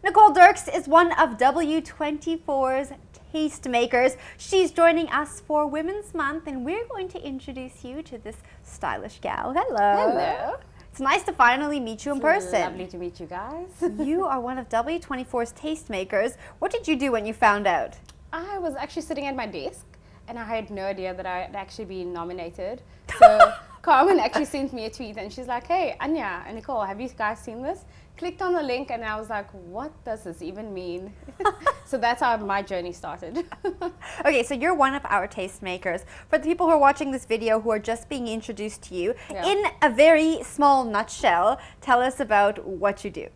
Nicole Dirks is one of W24's Tastemakers. She's joining us for Women's Month, and we're going to introduce you to this stylish gal. Hello. Hello. It's nice to finally meet you in person. Lovely to meet you guys. You are one of W24's Tastemakers. What did you do when you found out? I was actually sitting at my desk and I had no idea that I had actually been nominated. So Carmen actually sent me a tweet and she's like, hey, Anya and Nicole, have you guys seen this? Clicked on the link and I was like, what does this even mean? So that's how my journey started. Okay, so you're one of our tastemakers. For the people who are watching this video who are just being introduced to you, in a very small nutshell, tell us about what you do.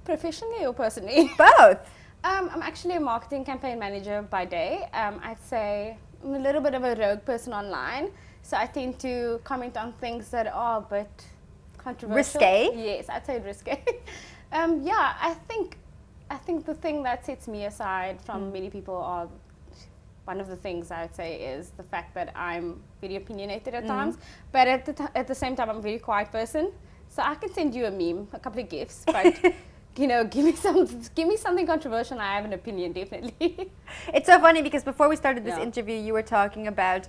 Professionally or personally? Both. I'm actually a marketing campaign manager by day. I'd say I'm a little bit of a rogue person online. So I tend to comment on things that are a bit controversial. Risque? Yes, I'd say risque. Yeah, I think the thing that sets me aside from many people are, one of the things I would say is the fact that I'm very opinionated at times, but at the same time I'm a very quiet person. So I can send you a meme, a couple of GIFs, but you know, give me something controversial and I have an opinion, definitely. It's so funny because before we started this interview, you were talking about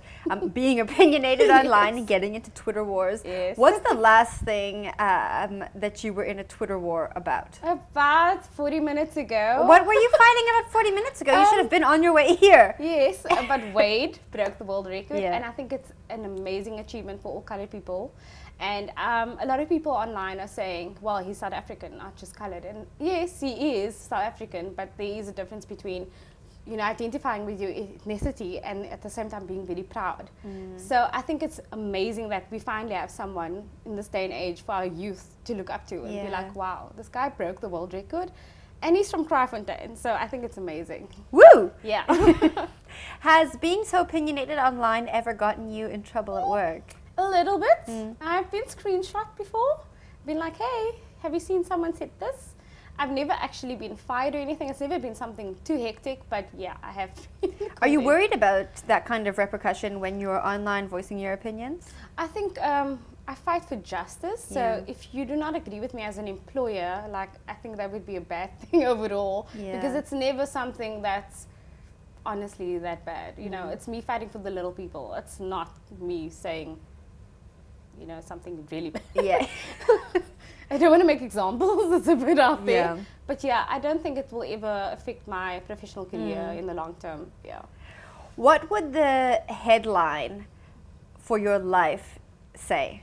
being opinionated online and getting into Twitter wars. Yes. What's the last thing that you were in a Twitter war about? About 40 minutes ago. What were you fighting about 40 minutes ago? You should have been on your way here. Yes, but Wade broke the world record, Yeah. and I think it's an amazing achievement for all colored people. And a lot of people online are saying, well, he's South African, not just colored. And yes, he is South African, but there is a difference between, you know, identifying with your ethnicity and at the same time being very proud. So I think it's amazing that we finally have someone in this day and age for our youth to look up to and be like, wow, this guy broke the world record. And he's from Kraaifontein, so I think it's amazing. Woo! Yeah. Has being so opinionated online ever gotten you in trouble at work? A little bit. I've been screenshot before. Been like, hey, have you seen someone said this? I've never actually been fired or anything. It's never been something too hectic, but yeah, I have. Are you worried about that kind of repercussion when you're online voicing your opinions? I think I fight for justice. So if you do not agree with me as an employer, like I think that would be a bad thing overall. Because it's never something that's honestly that bad. You know, it's me fighting for the little people. It's not me saying, you know, something really bad. Yeah. I don't want to make examples, it's a bit out there. Yeah. But yeah, I don't think it will ever affect my professional career in the long term. Yeah. What would the headline for your life say?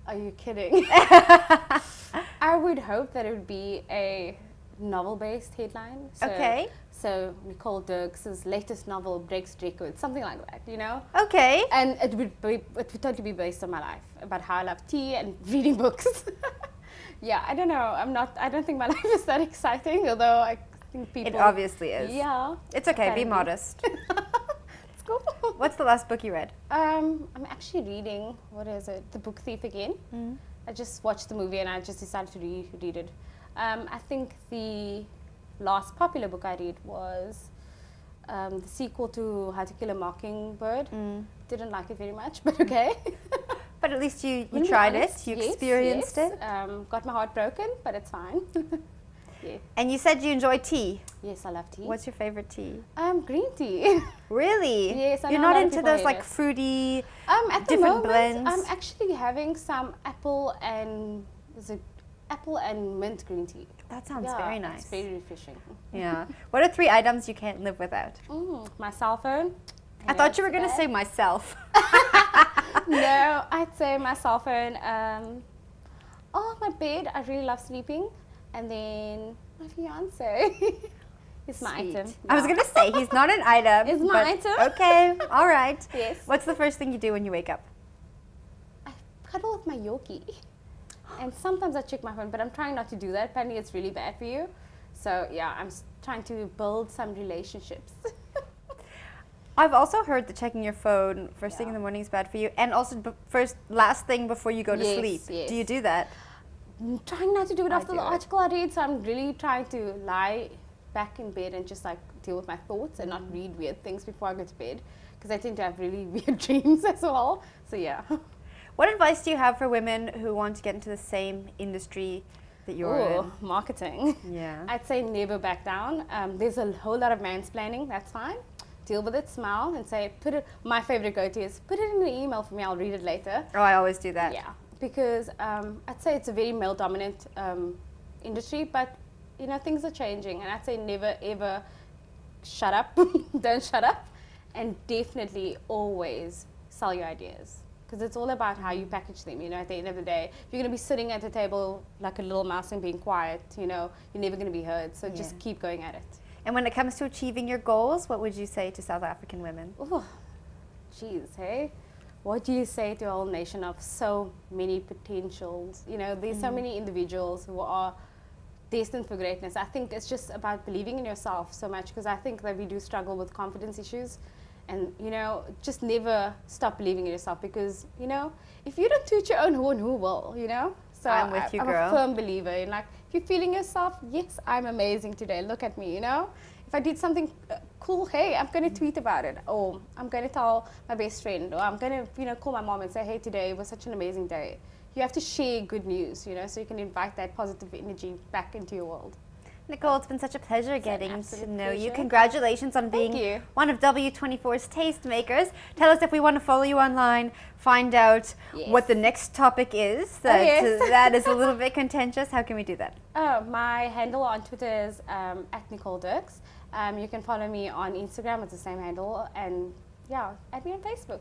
Are you kidding? I would hope that it would be a novel-based headline. So, Okay. So Nicole Dirks' latest novel breaks records, something like that, you know? Okay. And it would totally be based on my life, about how I love tea and reading books. Yeah, I don't know. I don't think my life is that exciting, although I think people... It obviously is. Yeah. It's okay, be Apparently. modest. It's cool. What's the last book you read? I'm actually reading, what is it? The Book Thief again. I just watched the movie and I just decided to reread it. I think the last popular book I read was the sequel to How to Kill a Mockingbird. Didn't like it very much, but okay. But at least you To be tried honest, it, you yes, experienced yes. it. Got my heart broken, but it's fine. Yeah. And you said you enjoy tea. Yes, I love tea. What's your favorite tea? Green tea. Really? Yes, I You're know a not lot of into people those hate like it. fruity, At the different moment, blends? I'm actually having some apple and mint green tea. That sounds very nice. It's very refreshing. Yeah. What are 3 items you can't live without? My cell phone. I thought you were going to say myself. No, I'd say my cell phone. My bed. I really love sleeping. And then my fiance. It's my Sweet. item. I was going to say, he's not an item. It's my but item. Okay, all right. Yes. What's the first thing you do when you wake up? I cuddle with my Yorkie. And sometimes I check my phone, but I'm trying not to do that. Apparently it's really bad for you. So yeah, I'm trying to build some relationships. I've also heard that checking your phone first thing in the morning is bad for you. And also last thing before you go to sleep. Yes. Do you do that? I'm trying not to do it after do the it. article I read, so I'm really trying to lie back in bed and just like deal with my thoughts and not read weird things before I go to bed, because I tend to have really weird dreams as well. So yeah. What advice do you have for women who want to get into the same industry that you're in? Marketing. Yeah. I'd say never back down. There's a whole lot of mansplaining. That's fine. Deal with it, smile, and say, my favorite go-to is, put it in an email for me, I'll read it later. Oh, I always do that. Yeah, because I'd say it's a very male-dominant industry, but, things are changing, and I'd say never, ever shut up. Don't shut up. And definitely always sell your ideas. Because it's all about how you package them, at the end of the day. If you're going to be sitting at a table like a little mouse and being quiet, you're never going to be heard. So just keep going at it. And when it comes to achieving your goals, what would you say to South African women? Oh, geez, hey? What do you say to a whole nation of so many potentials? There's so many individuals who are destined for greatness. I think it's just about believing in yourself so much, because I think that we do struggle with confidence issues. And, just never stop believing in yourself, because, if you don't toot your own horn, who will, So I'm with you, I'm girl. a firm believer in, if you're feeling yourself, yes, I'm amazing today. Look at me, If I did something cool, hey, I'm going to tweet about it. Or I'm going to tell my best friend. Or I'm going to, call my mom and say, hey, today was such an amazing day. You have to share good news, so you can invite that positive energy back into your world. Nicole, it's been such a pleasure getting to know you. pleasure. Congratulations on being you. one of W24's Tastemakers. Tell us if we want to follow you online, find out what the next topic is. That is a little bit contentious. How can we do that? My handle on Twitter is at Nicole Dirks. You can follow me on Instagram, it's the same handle. And add me on Facebook.